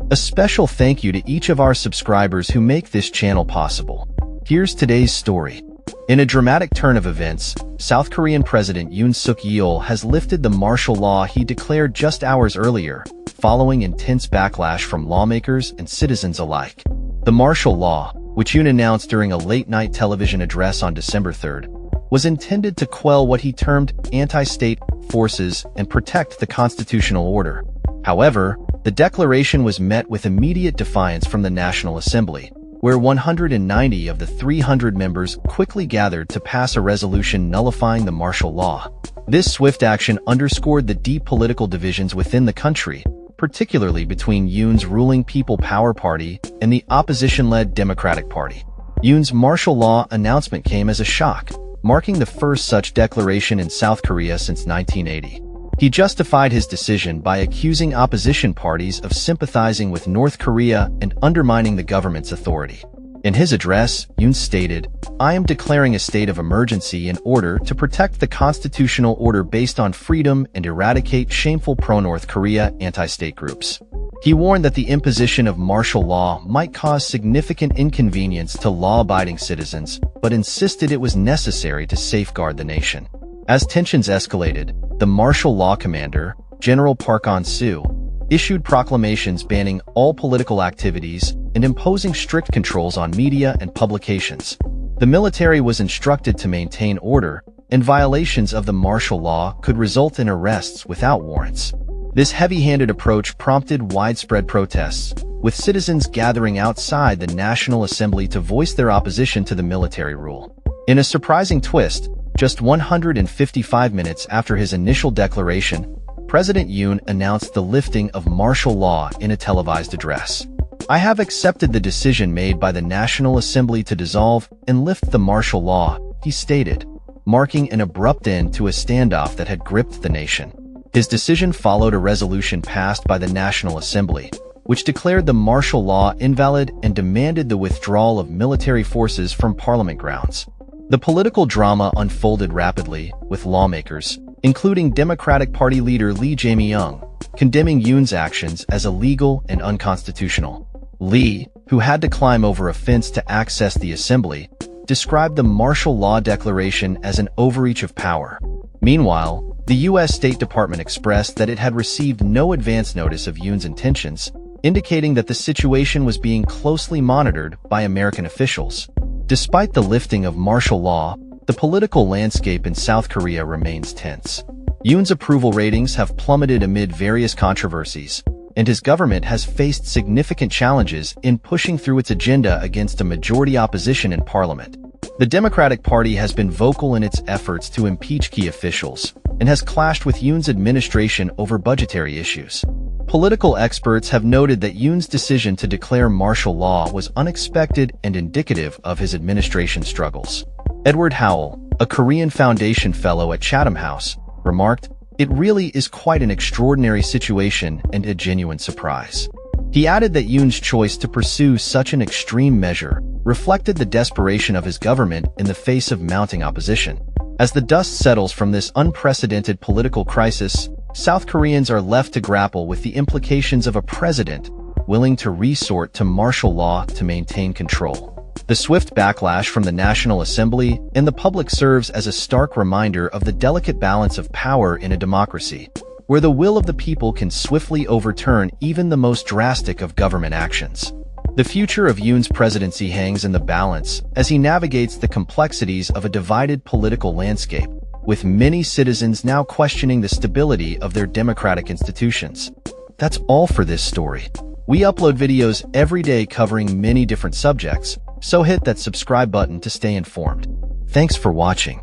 A special thank you to each of our subscribers who make this channel possible. Here's today's story. In a dramatic turn of events, South Korean President Yoon Suk Yeol has lifted the martial law he declared just hours earlier, following intense backlash from lawmakers and citizens alike. The martial law, which Yoon announced during a late-night television address on December 3rd, was intended to quell what he termed anti-state forces and protect the constitutional order. However, the declaration was met with immediate defiance from the National Assembly, where 190 of the 300 members quickly gathered to pass a resolution nullifying the martial law. This swift action underscored the deep political divisions within the country, particularly between Yoon's ruling People Power Party and the opposition-led Democratic Party. Yoon's martial law announcement came as a shock, marking the first such declaration in South Korea since 1980. He justified his decision by accusing opposition parties of sympathizing with North Korea and undermining the government's authority. In his address, Yoon stated, "I am declaring a state of emergency in order to protect the constitutional order based on freedom and eradicate shameful pro-North Korea anti-state groups." He warned that the imposition of martial law might cause significant inconvenience to law-abiding citizens, but insisted it was necessary to safeguard the nation. As tensions escalated, the martial law commander, General Park On-soo, issued proclamations banning all political activities and imposing strict controls on media and publications. The military was instructed to maintain order, and violations of the martial law could result in arrests without warrants. This heavy-handed approach prompted widespread protests, with citizens gathering outside the National Assembly to voice their opposition to the military rule. In a surprising twist, just 155 minutes after his initial declaration, President Yoon announced the lifting of martial law in a televised address. "I have accepted the decision made by the National Assembly to dissolve and lift the martial law," he stated, marking an abrupt end to a standoff that had gripped the nation. His decision followed a resolution passed by the National Assembly, which declared the martial law invalid and demanded the withdrawal of military forces from parliament grounds. The political drama unfolded rapidly, with lawmakers, including Democratic Party leader Lee Jae-myung, condemning Yoon's actions as illegal and unconstitutional. Lee, who had to climb over a fence to access the assembly, described the martial law declaration as an overreach of power. Meanwhile, the U.S. State Department expressed that it had received no advance notice of Yoon's intentions, indicating that the situation was being closely monitored by American officials. Despite the lifting of martial law, the political landscape in South Korea remains tense. Yoon's approval ratings have plummeted amid various controversies, and his government has faced significant challenges in pushing through its agenda against a majority opposition in parliament. The Democratic Party has been vocal in its efforts to impeach key officials, and has clashed with Yoon's administration over budgetary issues. Political experts have noted that Yoon's decision to declare martial law was unexpected and indicative of his administration's struggles. Edward Howell, a Korean Foundation Fellow at Chatham House, remarked, "It really is quite an extraordinary situation and a genuine surprise." He added that Yoon's choice to pursue such an extreme measure reflected the desperation of his government in the face of mounting opposition. As the dust settles from this unprecedented political crisis, South Koreans are left to grapple with the implications of a president willing to resort to martial law to maintain control. The swift backlash from the National Assembly and the public serves as a stark reminder of the delicate balance of power in a democracy, where the will of the people can swiftly overturn even the most drastic of government actions. The future of Yoon's presidency hangs in the balance as he navigates the complexities of a divided political landscape, with many citizens now questioning the stability of their democratic institutions. That's all for this story. We upload videos every day covering many different subjects, so hit that subscribe button to stay informed. Thanks for watching.